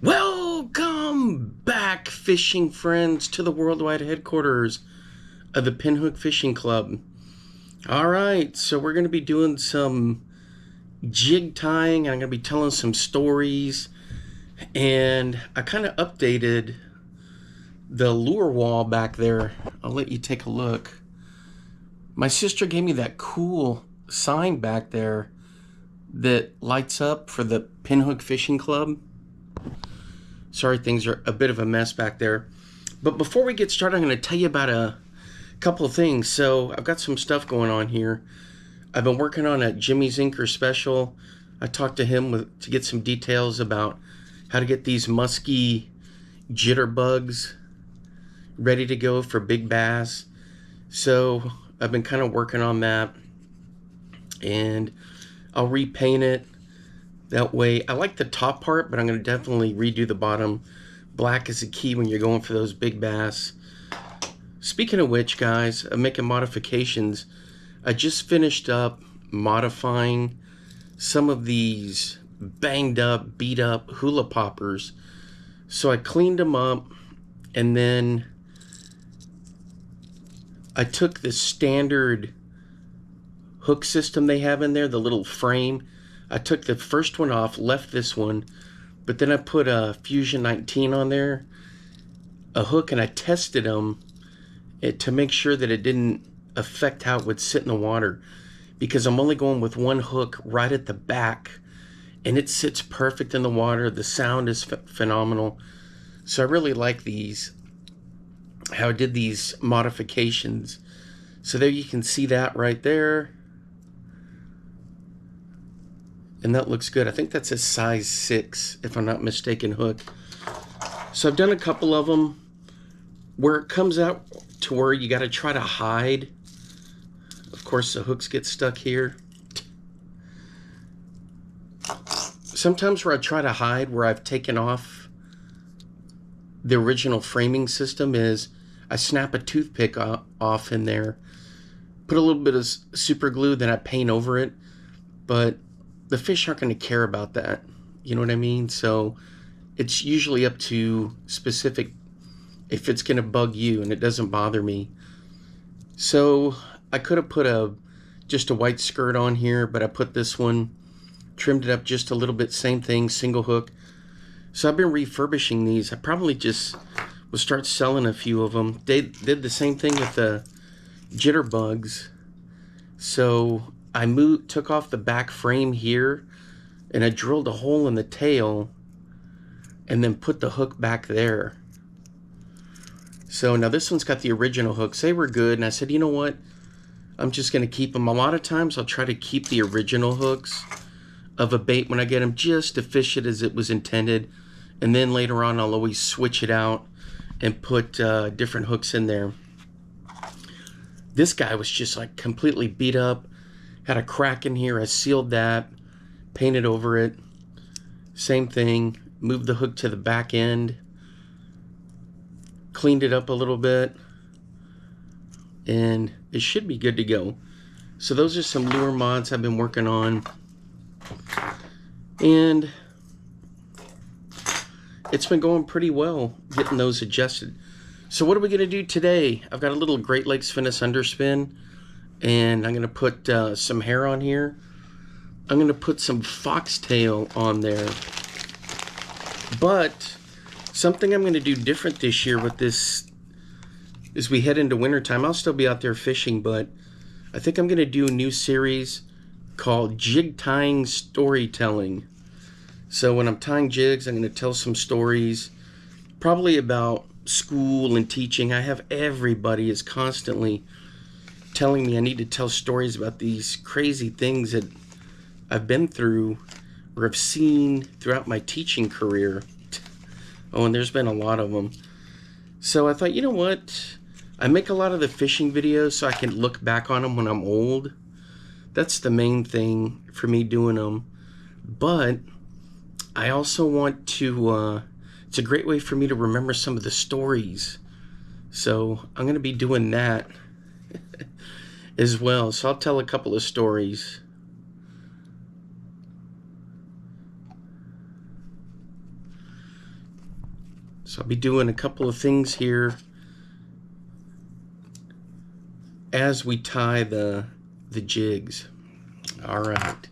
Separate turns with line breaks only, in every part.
Welcome back, fishing friends, to the worldwide headquarters of the Pinhook Fishing Club. Alright, so we're going to be doing some jig tying. I'm going to be telling some stories. And I kind of updated the lure wall back there. I'll let you take a look. My sister gave me that cool sign back there that lights up for the Pinhook Fishing Club. Sorry, things are a bit of a mess back there. But before we get started, I'm going to tell you about a couple of things. So I've got some stuff going on here. I've been working on a Jimmy's Inker special. I talked to him to get some details about how to get these musky jitterbugs ready to go for big bass. So I've been kind of working on that. And I'll repaint it. That way, I like the top part, but I'm going to definitely redo the bottom. Black is the key when you're going for those big bass. Speaking of which, guys, I'm making modifications. I just finished up modifying some of these banged up, beat up hula poppers. So I cleaned them up, and then I took the standard hook system they have in there, the little frame. I took the first one off, left this one, but then I put a Fusion 19 on there, a hook, and I tested them to make sure that it didn't affect how it would sit in the water, because I'm only going with one hook right at the back, and it sits perfect in the water. The sound is phenomenal. So I really like these, how I did these modifications. So there you can see that right there. And that looks good. I think that's a size 6, if I'm not mistaken, hook. So I've done a couple of them where it comes out to where you got to try to hide. Of course, the hooks get stuck here. Sometimes where I try to hide, where I've taken off the original framing system, is I snap a toothpick off in there, put a little bit of super glue, then I paint over it. But the fish aren't going to care about that. You know what I mean? So it's usually up to specific if it's going to bug you, and it doesn't bother me. So I could have put just a white skirt on here, but I put this one, trimmed it up just a little bit, same thing, single hook. So I've been refurbishing these. I probably just will start selling a few of them. They did the same thing with the jitterbugs. So I took off the back frame here, and I drilled a hole in the tail and then put the hook back there. So now this one's got the original hooks. They were good, and I said, you know what? I'm just going to keep them. A lot of times I'll try to keep the original hooks of a bait when I get them, just to fish it as it was intended. And then later on I'll always switch it out and put different hooks in there. This guy was just like completely beat up. Had a crack in here. I sealed that, painted over it. Same thing. Moved the hook to the back end. Cleaned it up a little bit. And it should be good to go. So those are some lure mods I've been working on. And it's been going pretty well getting those adjusted. So what are we going to do today? I've got a little Great Lakes Finesse underspin. And I'm going to put some hair on here. I'm going to put some foxtail on there. But something I'm going to do different this year with this, as we head into wintertime, I'll still be out there fishing, but I think I'm going to do a new series called Jig Tying Storytelling. So when I'm tying jigs, I'm going to tell some stories, probably about school and teaching. I have everybody is constantly telling me I need to tell stories about these crazy things that I've been through or have seen throughout my teaching career. Oh, and there's been a lot of them. So I thought, you know what? I make a lot of the fishing videos so I can look back on them when I'm old. That's the main thing for me doing them. But I also want to, it's a great way for me to remember some of the stories. So I'm going to be doing that as well. So I'll tell a couple of stories. be doing a couple of things here as we tie the jigs. All right.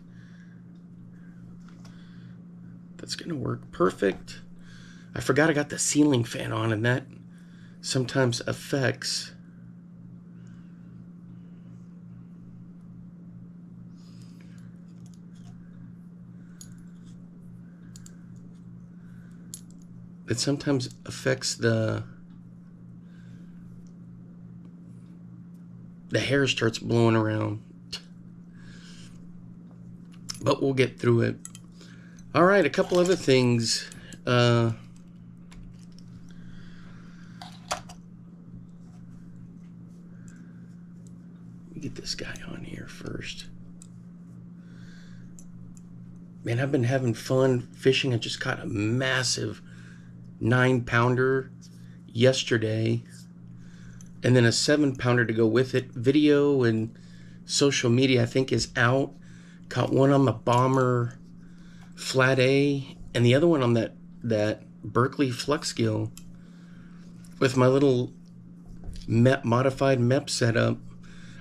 That's going to work perfect. I forgot I got the ceiling fan on, and that sometimes affects the hair starts blowing around. But we'll get through it. All right, a couple other things. Let me get this guy on here first. Man, I've been having fun fishing. I just caught a massive 9-pounder yesterday, and then a 7-pounder to go with it. Video and social media, I think, is out. Caught one on the Bomber Flat A, and the other one on that Berkeley Flux Gill with my little modified MEP setup.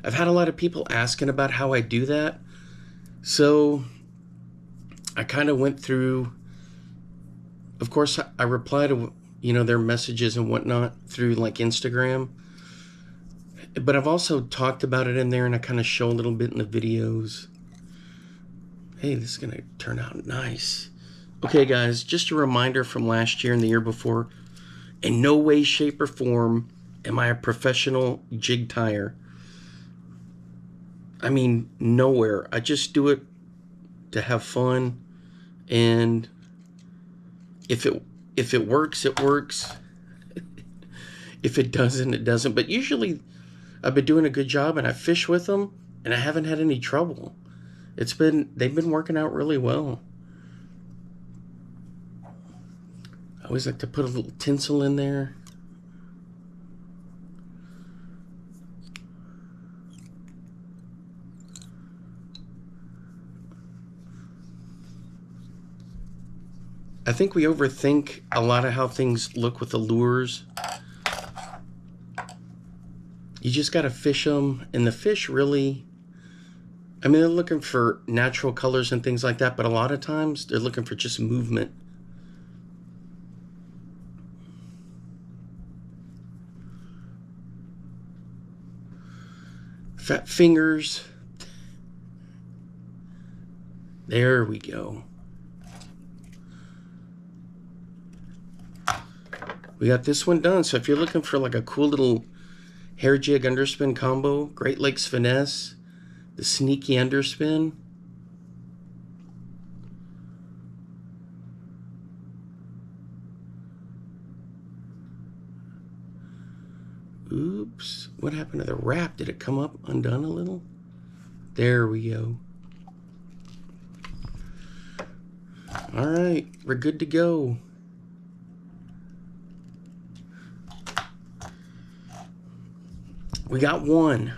I've had a lot of people asking about how I do that, so I kind of went through. Of course, I reply to their messages and whatnot through like Instagram, but I've also talked about it in there, and I kind of show a little bit in the videos. Hey, this is gonna turn out nice. Okay, guys, just a reminder from last year and the year before. In no way, shape, or form am I a professional jig tire. I mean, nowhere. I just do it to have fun, and if it works, it works. If it doesn't, it doesn't. But usually, I've been doing a good job, and I fish with them, and I haven't had any trouble. They've been working out really well. I always like to put a little tinsel in there. I think we overthink a lot of how things look with the lures. You just got to fish them, and the fish really, I mean, they're looking for natural colors and things like that, but a lot of times they're looking for just movement. Fat fingers. There we go. We got this one done. So if you're looking for like a cool little hair jig underspin combo, Great Lakes Finesse, the sneaky underspin. Oops, what happened to the wrap? Did it come up undone a little? There we go. All right, we're good to go. We got one.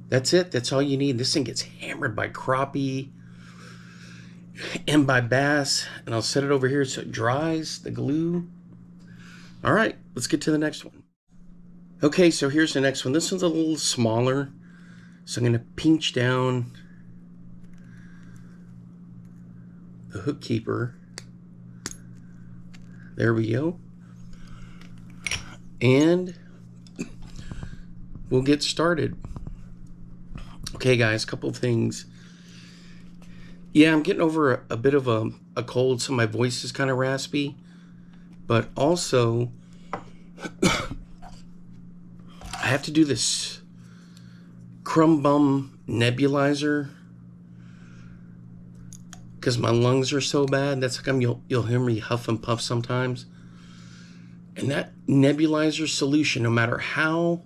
That's it. That's all you need. This thing gets hammered by crappie and by bass. And I'll set it over here so it dries, the glue. All right, let's get to the next one. Okay, so here's the next one. This one's a little smaller. So I'm going to pinch down the hook keeper. There we go. And we'll get started. Okay, guys, a couple of things. Yeah, I'm getting over a bit of a cold, so my voice is kind of raspy. But also, I have to do this crumb bum nebulizer because my lungs are so bad. That's how come you'll hear me huff and puff sometimes. And that nebulizer solution, no matter how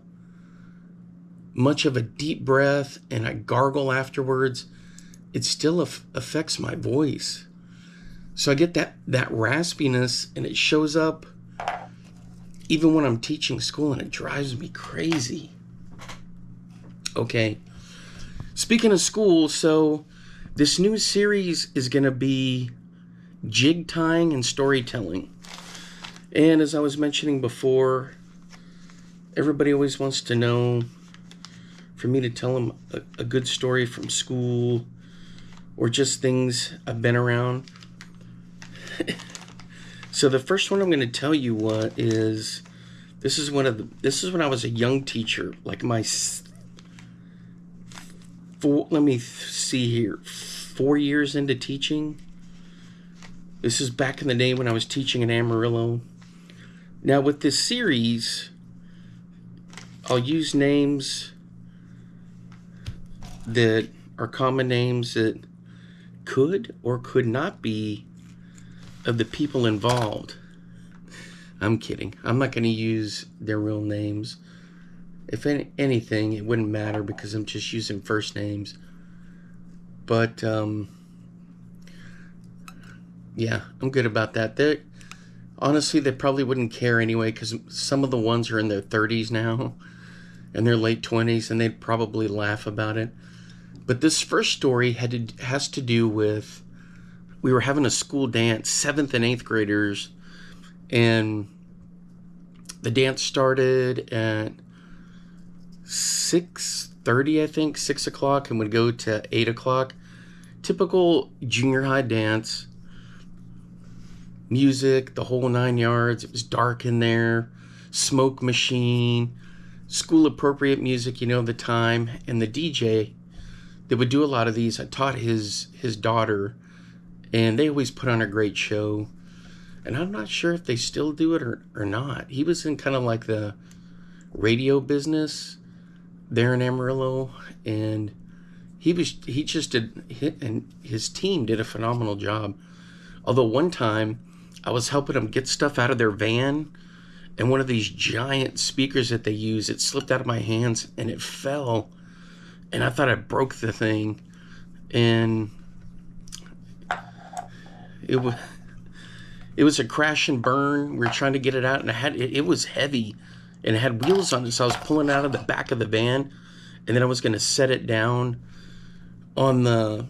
much of a deep breath and I gargle afterwards, it still affects my voice. So I get that raspiness, and it shows up even when I'm teaching school, and it drives me crazy. Okay, speaking of school, so this new series is going to be jig tying and storytelling. And as I was mentioning before, everybody always wants to know for me to tell them a good story from school or just things I've been around. So the first one I'm going to tell you is this is when I was a young teacher, like let me see here, 4 years into teaching. This is back in the day when I was teaching in Amarillo. Now with this series, I'll use names that are common names that could or could not be of the people involved. I'm kidding. I'm not going to use their real names. If anything, it wouldn't matter because I'm just using first names. But, yeah, I'm good about that. Honestly, they probably wouldn't care anyway because some of the ones are in their 30s now and their late 20s, and they'd probably laugh about it. But this first story has to do with, we were having a school dance, 7th and 8th graders, and the dance started at 6:30, I think, 6 o'clock, and would go to 8 o'clock. Typical junior high dance. Music, the whole 9 yards. It was dark in there. Smoke machine. School appropriate music, the time. And the DJ that would do a lot of these, I taught his daughter, and they always put on a great show. And I'm not sure if they still do it or not. He was in kind of like the radio business there in Amarillo, and and his team did a phenomenal job. Although one time I was helping them get stuff out of their van, and one of these giant speakers that they use, it slipped out of my hands and it fell, and I thought I broke the thing, and it was a crash and burn. We were trying to get it out, and it was heavy, and it had wheels on it, so I was pulling it out of the back of the van, and then I was going to set it down on the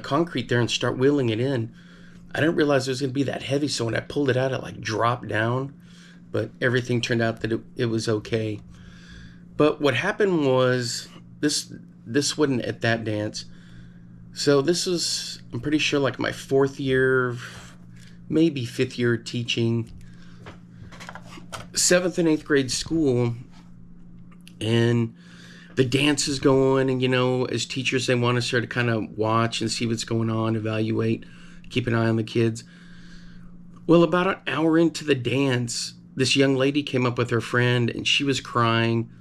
concrete there and start wheeling it in. I didn't realize it was going to be that heavy, so when I pulled it out, it like dropped down, but everything turned out that it was okay. But what happened was, this wasn't at that dance. So this was, I'm pretty sure, like my 4th year, maybe 5th year teaching 7th and 8th grade school, and the dance is going, and as teachers, they want us there to kind of watch and see what's going on, evaluate, keep an eye on the kids. Well, about an hour into the dance, this young lady came up with her friend, and she was crying,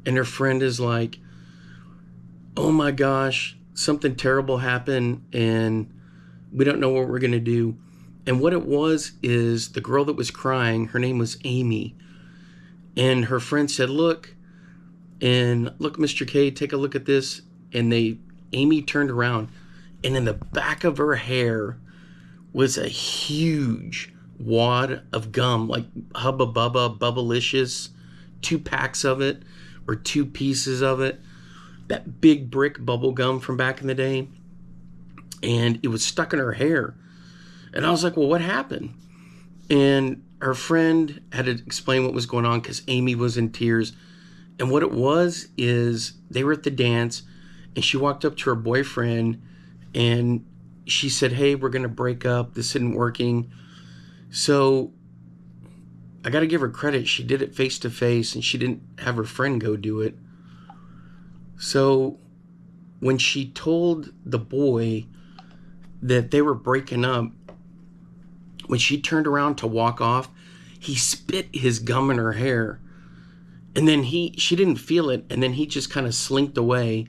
and her friend is like, "Oh my gosh, something terrible happened, and we don't know what we're going to do." And what it was is the girl that was crying, her name was Amy, and her friend said, look, Mr. K, take a look at this. And Amy turned around, and in the back of her hair was a huge wad of gum, like Hubba Bubba, Bubblicious, 2 packs of it, or 2 pieces of it, that big brick bubble gum from back in the day, and it was stuck in her hair. And I was like, well, what happened? And her friend had to explain what was going on because Amy was in tears. And what it was is they were at the dance, and she walked up to her boyfriend, and she said, hey, we're going to break up. This isn't working. So I got to give her credit. She did it face to face, and she didn't have her friend go do it. So when she told the boy that they were breaking up, when she turned around to walk off, he spit his gum in her hair. And then she didn't feel it, and then he just kind of slinked away.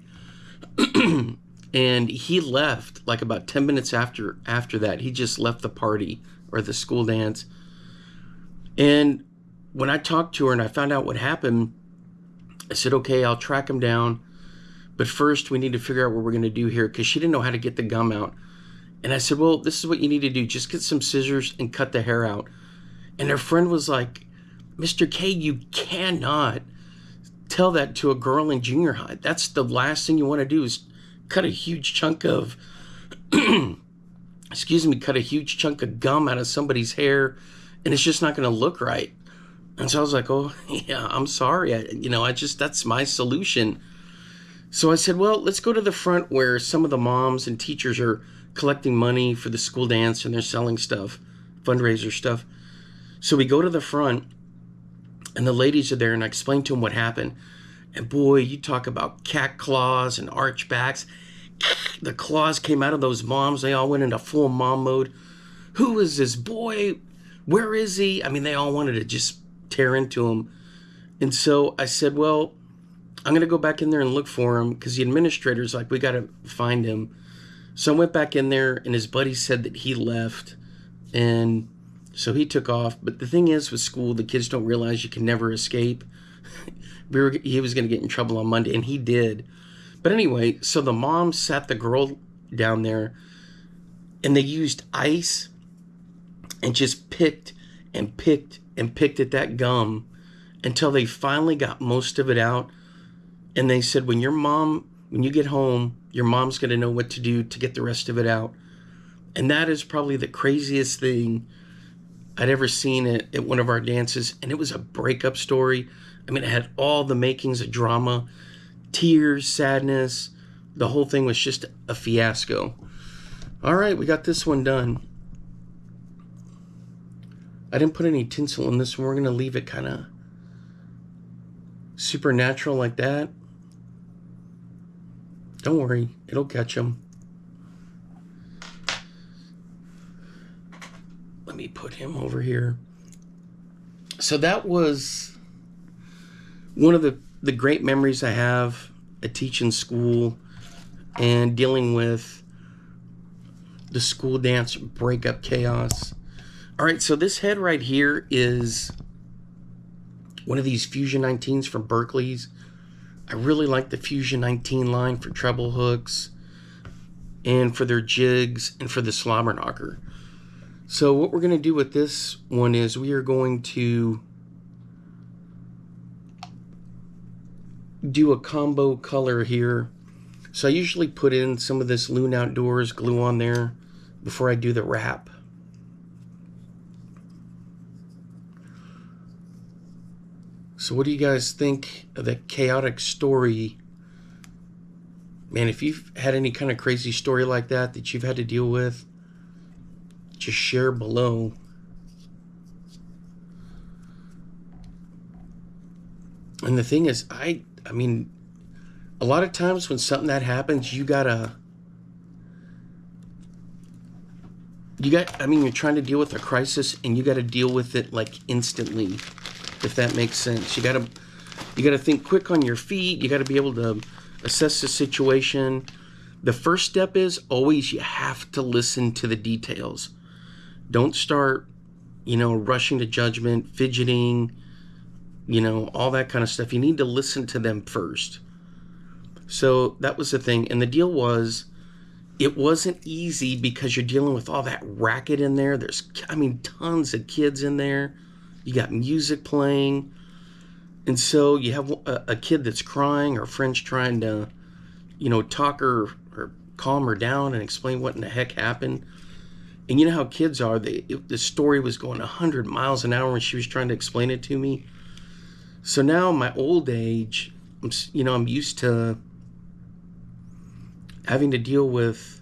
And he left like about 10 minutes after that. He just left the party or the school dance. And when I talked to her and I found out what happened, I said, okay, I'll track him down. But first, we need to figure out what we're going to do here, because she didn't know how to get the gum out. And I said, well, this is what you need to do. Just get some scissors and cut the hair out. And her friend was like, Mr. K, you cannot tell that to a girl in junior high. That's the last thing you want to do, is cut a huge chunk of excuse me, cut a huge chunk of gum out of somebody's hair, and it's just not going to look right. And so I was like, oh, yeah, I'm sorry. That's my solution. So I said, well, let's go to the front where some of the moms and teachers are collecting money for the school dance and they're selling stuff, fundraiser stuff. So we go to the front and the ladies are there, and I explained to them what happened. And boy, you talk about cat claws and arch backs. The claws came out of those moms. They all went into full mom mode. Who is this boy? Where is he? I mean, they all wanted to just tear into him. And so I said, well, I'm going to go back in there and look for him, because the administrator's like, we got to find him. So I went back in there, and his buddy said that he left. And so he took off. But the thing is, with school, the kids don't realize you can never escape. He was going to get in trouble on Monday, and he did. But anyway, so the mom sat the girl down there, and they used ice and just picked and picked and picked at that gum until they finally got most of it out. And they said, when you get home, your mom's going to know what to do to get the rest of it out. And that is probably the craziest thing I'd ever seen at one of our dances. And it was a breakup story. I mean, it had all the makings of drama, tears, sadness. The whole thing was just a fiasco. All right, we got this one done. I didn't put any tinsel in this one. We're going to leave it kind of supernatural like that. Don't worry, it'll catch them. Let me put him over here. So that was one of the great memories I have at teaching school and dealing with the school dance breakup chaos. All right, so this head right here is one of these Fusion 19s from Berkeley's. I really like the Fusion 19 line for treble hooks and for their jigs and for the slobber knocker. So what we're going to do with this one is we are going to do a combo color here. So I usually put in some of this Loon Outdoors glue on there before I do the wrap. So what do you guys think of that chaotic story? Man, if you've had any kind of crazy story like that you've had to deal with, just share below. And the thing is, I mean, a lot of times when something that happens, you're trying to deal with a crisis, and you got to deal with it like instantly. If that makes sense. You gotta think quick on your feet. You gotta be able to assess the situation. The first step is always you have to listen to the details. Don't start, rushing to judgment, fidgeting, all that kind of stuff. You need to listen to them first. So that was the thing. And the deal was, it wasn't easy because you're dealing with all that racket in there. There's, tons of kids in there. You got music playing. And so you have a kid that's crying, or friends trying to, talk her or calm her down and explain what in the heck happened. And you know how kids are. The story was going 100 miles an hour when she was trying to explain it to me. So now in my old age, I'm used to having to deal with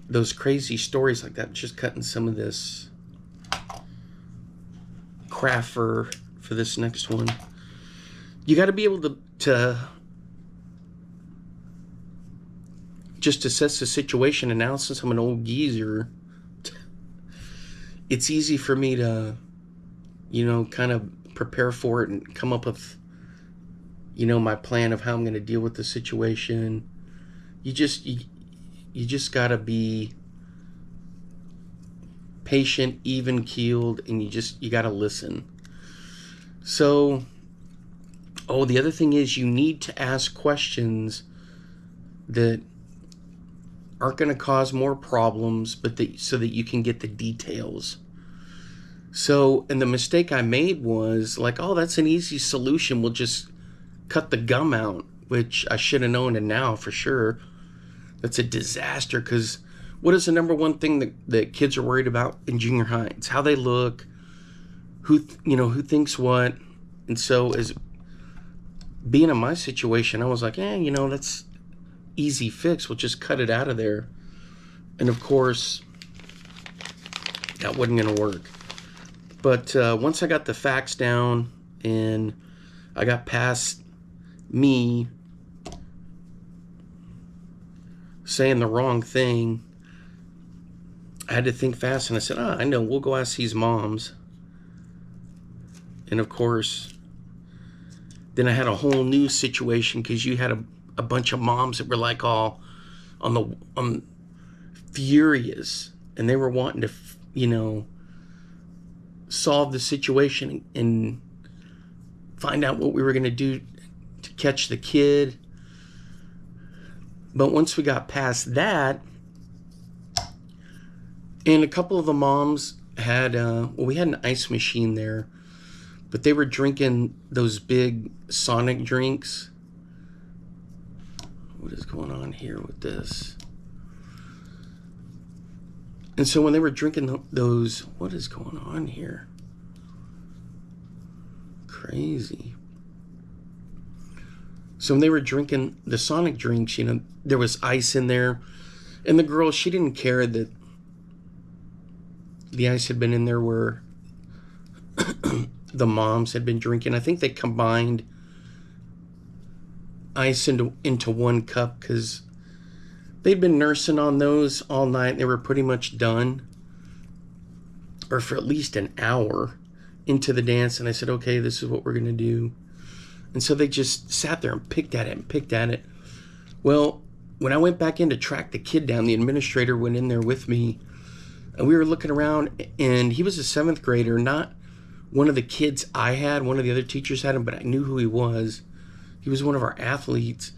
those crazy stories like that. Just cutting some of this craft for this next one. You got to be able to just assess the situation. And now, since I'm an old geezer, it's easy for me to kind of prepare for it and come up with my plan of how I'm going to deal with the situation. You just got to be patient, even keeled, and you got to listen. So, the other thing is, you need to ask questions that aren't going to cause more problems, but so that you can get the details. So, and the mistake I made was like, that's an easy solution. We'll just cut the gum out, which I should have known, and now for sure, that's a disaster, because What is the number one thing that kids are worried about in junior high? It's how they look, who thinks what. And so as being in my situation, I was like, that's easy fix. We'll just cut it out of there. And of course, that wasn't going to work. But once I got the facts down and I got past me saying the wrong thing, I had to think fast, and I said, I know, we'll go ask these moms. And of course, then I had a whole new situation, because you had a bunch of moms that were like all on furious, and they were wanting to, solve the situation and find out what we were going to do to catch the kid. But once we got past that, and a couple of the moms had, we had an ice machine there, but they were drinking those big Sonic drinks. What is going on here with this? And so when they were drinking those, what is going on here? Crazy. So when they were drinking the Sonic drinks, there was ice in there. And the girl, she didn't care that the ice had been in there where the moms had been drinking. I think they combined ice into one cup, because they'd been nursing on those all night. They were pretty much done, or for at least an hour into the dance. And I said, okay, this is what we're going to do. And so they just sat there and picked at it. Well, when I went back in to track the kid down, the administrator went in there with me, and we were looking around, and he was a 7th grader, not one of the kids I had. One of the other teachers had him, but I knew who he was. He was one of our athletes.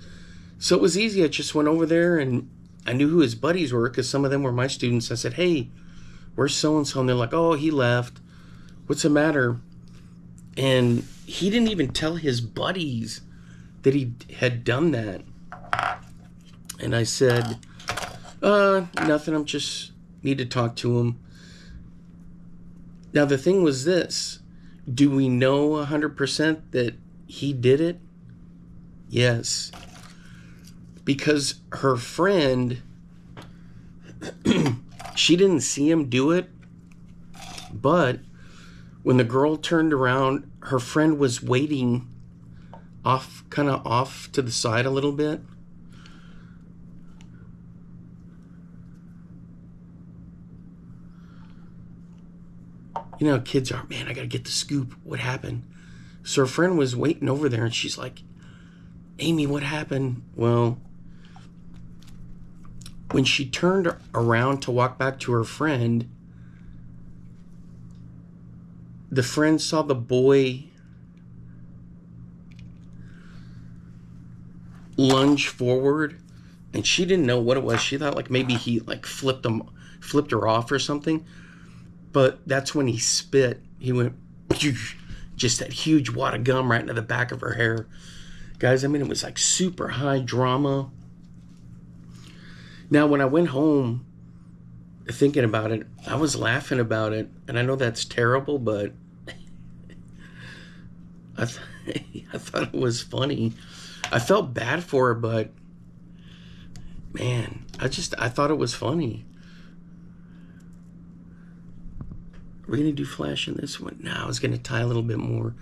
So it was easy. I just went over there, and I knew who his buddies were, because some of them were my students. I said, hey, where's so-and-so? And they're like, oh, he left. What's the matter? And he didn't even tell his buddies that he had done that. And I said, nothing. I'm just need to talk to him. Now, the thing was this. Do we know 100% that he did it? Yes. Because her friend, she didn't see him do it, but when the girl turned around, her friend was waiting kind of off to the side a little bit. You know how kids are, man, I gotta get the scoop. What happened? So her friend was waiting over there, and she's like, Amy, what happened? Well, when she turned around to walk back to her friend, the friend saw the boy lunge forward, and she didn't know what it was. She thought like maybe he like flipped her off or something. But that's when he spit. He went, just that huge wad of gum right into the back of her hair. Guys, I mean, it was like super high drama. Now, when I went home thinking about it, I was laughing about it. And I know that's terrible, but I thought it was funny. I felt bad for her, but man, I thought it was funny. We're going to do flash in this one. No, I was going to tie a little bit more.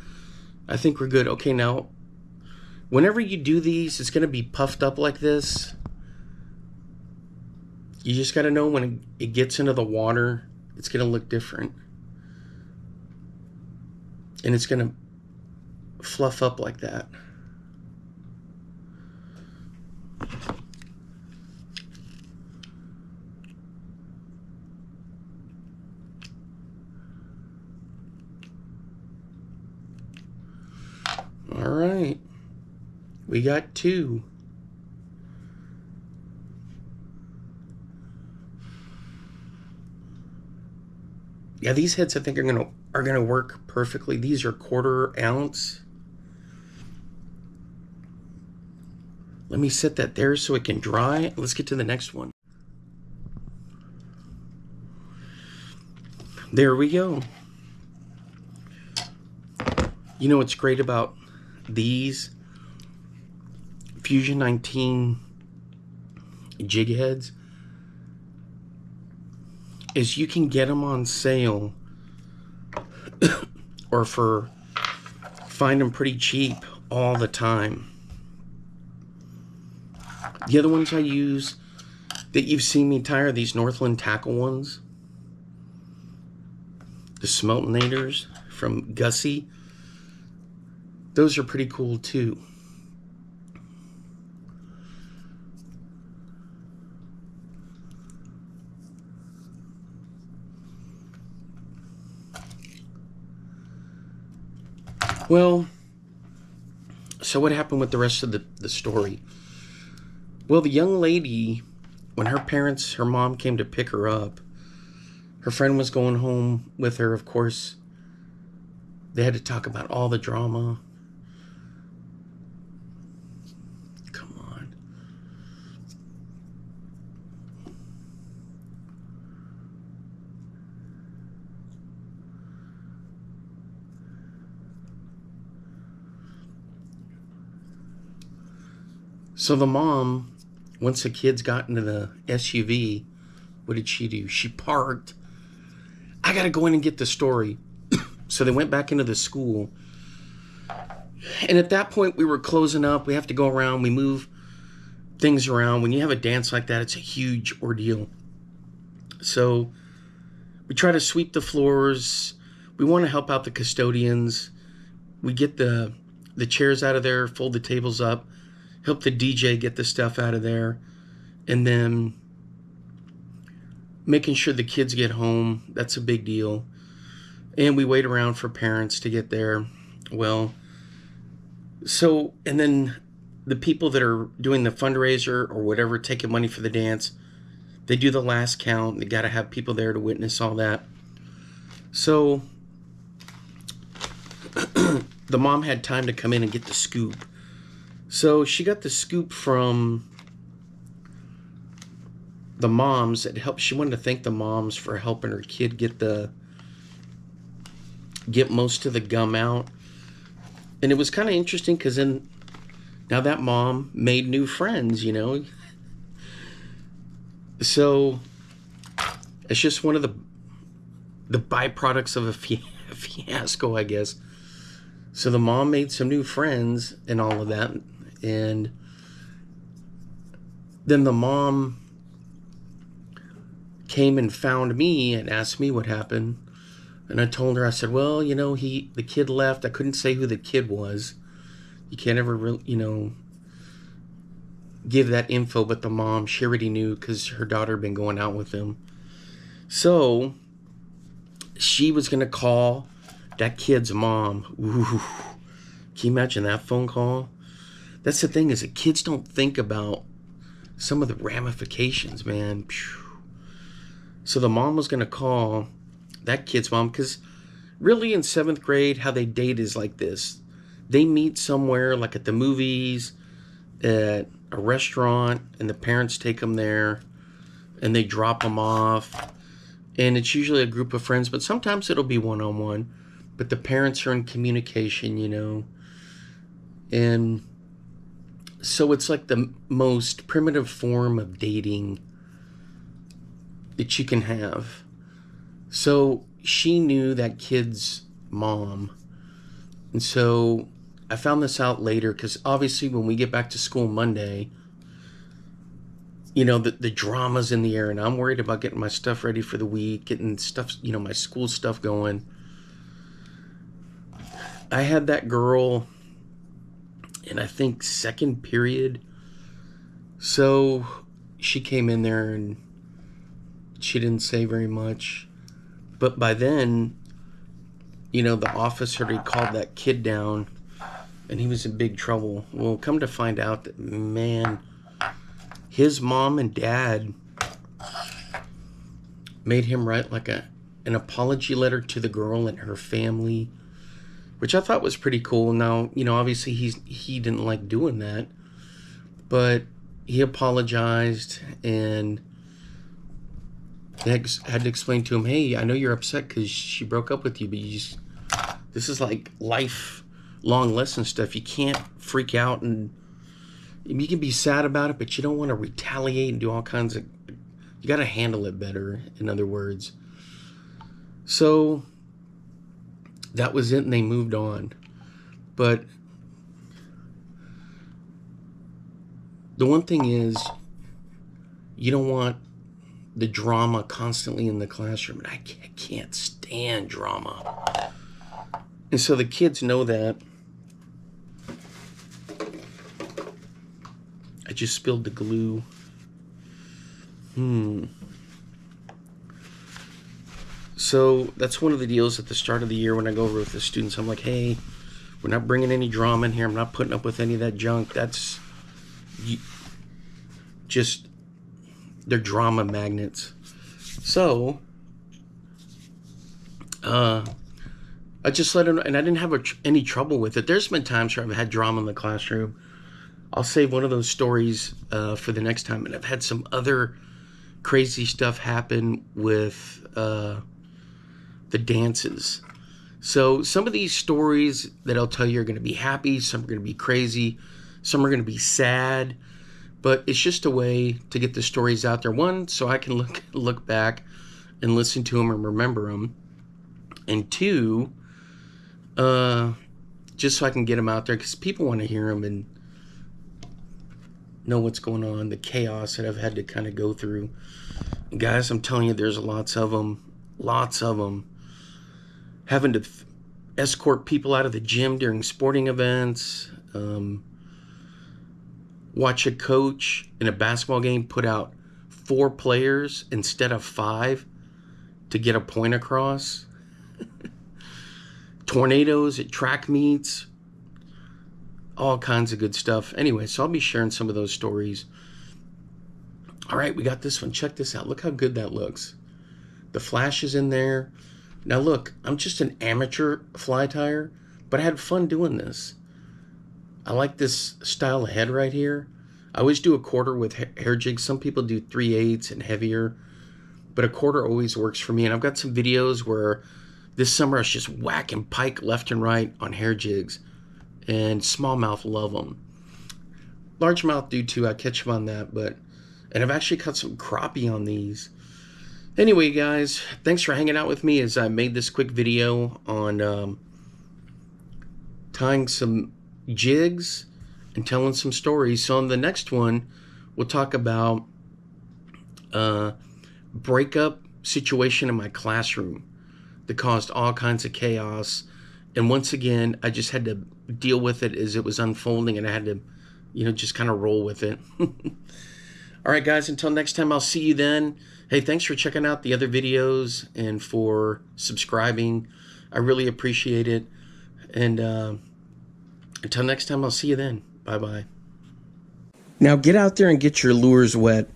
I think we're good. Okay, now, whenever you do these, it's going to be puffed up like this. You just got to know when it gets into the water, it's going to look different. And it's going to fluff up like that. All right, we got 2. Yeah, these heads I think are gonna work perfectly. These are 1/4 ounce. Let me set that there so it can dry. Let's get to the next one. There we go. You know what's great about these Fusion 19 jig heads is you can get them on sale or find them pretty cheap all the time. The other ones I use that you've seen me tie are these Northland tackle ones, the Smeltonators from Gussie. Those are pretty cool too. Well, so what happened with the rest of the story? Well, the young lady, when her mom came to pick her up, her friend was going home with her, of course. They had to talk about all the drama. Come on. So the mom, once the kids got into the SUV, what did she do? She parked. I gotta go in and get the story. So they went back into the school. And at that point, we were closing up. We have to go around. We move things around. When you have a dance like that, it's a huge ordeal. So we try to sweep the floors. We want to help out the custodians. We get the chairs out of there, fold the tables up, help the DJ get the stuff out of there, and then making sure the kids get home. That's a big deal. And we wait around for parents to get there. Well, so, and then the people that are doing the fundraiser or whatever, taking money for the dance, they do the last count. They got to have people there to witness all that. So the mom had time to come in and get the scoop. So she got the scoop from the moms that helped. She wanted to thank the moms for helping her kid get most of the gum out. And it was kind of interesting because then now that mom made new friends, you know. So it's just one of the byproducts of a fiasco, I guess. So the mom made some new friends and all of that. And then the mom came and found me and asked me what happened. And I told her, I said, well, you know, the kid left. I couldn't say who the kid was. You can't ever really, you know, give that info. But the mom, she already knew because her daughter had been going out with him. So she was going to call that kid's mom. Ooh, can you imagine that phone call? That's the thing, is that kids don't think about some of the ramifications, man. So the mom was going to call that kid's mom, because really in 7th grade, how they date is like this. They meet somewhere, like at the movies, at a restaurant, and the parents take them there, and they drop them off. And it's usually a group of friends, but sometimes it'll be one-on-one. But the parents are in communication, you know. And so it's like the most primitive form of dating that you can have. So she knew that kid's mom. And so I found this out later because obviously when we get back to school Monday, you know, the drama's in the air, and I'm worried about getting my stuff ready for the week, getting stuff, you know, my school stuff going. I had that girl in, I think, 2nd period. So she came in there and she didn't say very much. But by then, you know, the officer had called that kid down and he was in big trouble. Well, come to find out that, man, his mom and dad made him write like an apology letter to the girl and her family, which I thought was pretty cool. Now, you know, obviously he didn't like doing that, but he apologized, and I had to explain to him, hey, I know you're upset because she broke up with you, but this is like lifelong lesson stuff. You can't freak out, and you can be sad about it, but you don't want to retaliate and do all kinds of, you got to handle it better, in other words. So that was it, and they moved on. But the one thing is, you don't want the drama constantly in the classroom. And I can't stand drama. And so the kids know that. I just spilled the glue. So that's one of the deals at the start of the year when I go over with the students. I'm like, hey, we're not bringing any drama in here. I'm not putting up with any of that junk. That's just, they're drama magnets. So I just let them, and I didn't have any trouble with it. There's been times where I've had drama in the classroom. I'll save one of those stories for the next time. And I've had some other crazy stuff happen with the dances. So some of these stories that I'll tell you are going to be happy, some are going to be crazy, some are going to be sad, but it's just a way to get the stories out there. One, so I can look back and listen to them and remember them. And two, just so I can get them out there, because people want to hear them and know what's going on, the chaos that I've had to kind of go through. And guys, I'm telling you, there's lots of them. Having to escort people out of the gym during sporting events. Watch a coach in a basketball game put out 4 players instead of 5 to get a point across. Tornadoes at track meets. All kinds of good stuff. Anyway, so I'll be sharing some of those stories. All right, we got this one. Check this out. Look how good that looks. The flash is in there. Now look, I'm just an amateur fly tyer, but I had fun doing this. I like this style of head right here. I always do a quarter with hair jigs. Some people do 3/8 and heavier, but a quarter always works for me. And I've got some videos where this summer I was just whacking pike left and right on hair jigs, and smallmouth love them. Largemouth do too. I catch them on that, and I've actually caught some crappie on these. Anyway, guys, thanks for hanging out with me as I made this quick video on tying some jigs and telling some stories. So on the next one, we'll talk about breakup situation in my classroom that caused all kinds of chaos. And once again, I just had to deal with it as it was unfolding, and I had to, just kind of roll with it. All right, guys, until next time, I'll see you then. Hey, thanks for checking out the other videos and for subscribing. I really appreciate it. And until next time, I'll see you then. Bye-bye. Now get out there and get your lures wet.